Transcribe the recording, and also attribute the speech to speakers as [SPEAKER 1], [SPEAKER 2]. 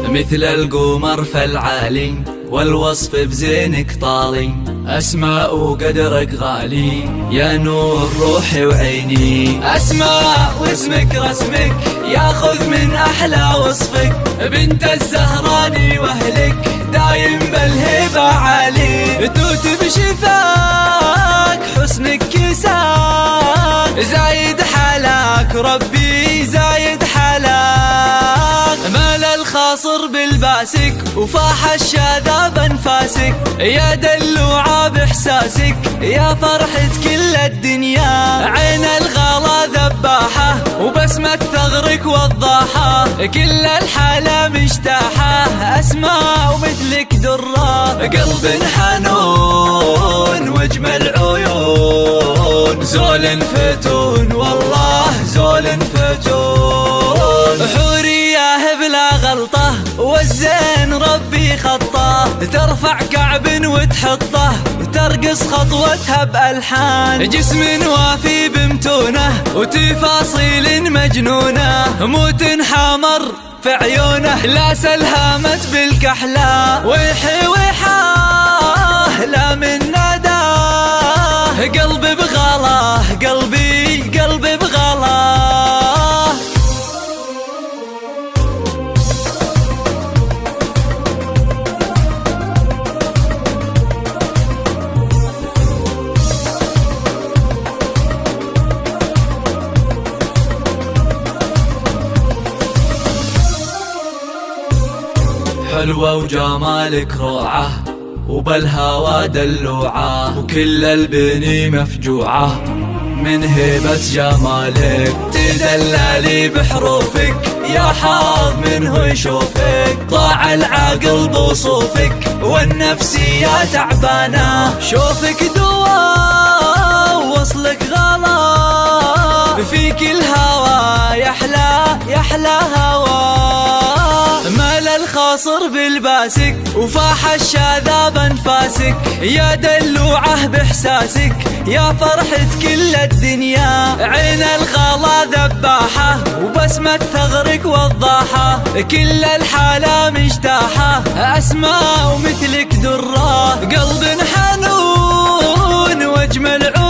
[SPEAKER 1] مثل القمر فالعالي والوصف بزينك طالي، أسماء وقدرك غالي يا نور روحي وعيني. أسماء واسمك رسمك ياخذ من أحلى وصفك، بنت الزهراني وأهلك دايم بالهبة عالي. توت بشفاك حسنك كساك، زايد حلاك ربي زايد حلاك. مال الخاصر بالباسك وفاح الشاذة بانفاسك، يا دلوعة باحساسك يا فرحة كل الدنيا. عين الغلا ذباحة وبسمة ثغرك وضاحة، كل الحالة مجتاحة. أسماء ومثلك درة، قلب حنون واجمل عيون، زول فتون والله زول فتون. حورية بلا غلطة والزين ربي خطه، ترفع كعب وتحطه وترقص خطوتها بألحان. جسم وافي بمتونه وتفاصيل مجنونة، موت حمر في عيونه لا سلهمت بالكحلة. ويحي ويحاه لا من نداه، قلبي بغلاه قلبي بغلاه. حلوة وجمالك روعة وبالهوى دلوعة، وكل البني مفجوعة من هيبة جمالك. تدللي بحروفك يا حاض منه يشوفك، ضاع العقل بوصوفك والنفسية تعبانة. شوفك دواء ووصلك غلا، فيك الهوى يحلى هوى. مال الخاصر بالباسك وفاح الشاذة بانفاسك، يا دلوعة باحساسك يا فرحة كل الدنيا. عين الغلا ذباحة وبسمة ثغرك وضاحة، كل الحالة مجتاحة. أسماء ومثلك درة، قلب حنون واجمل عيون،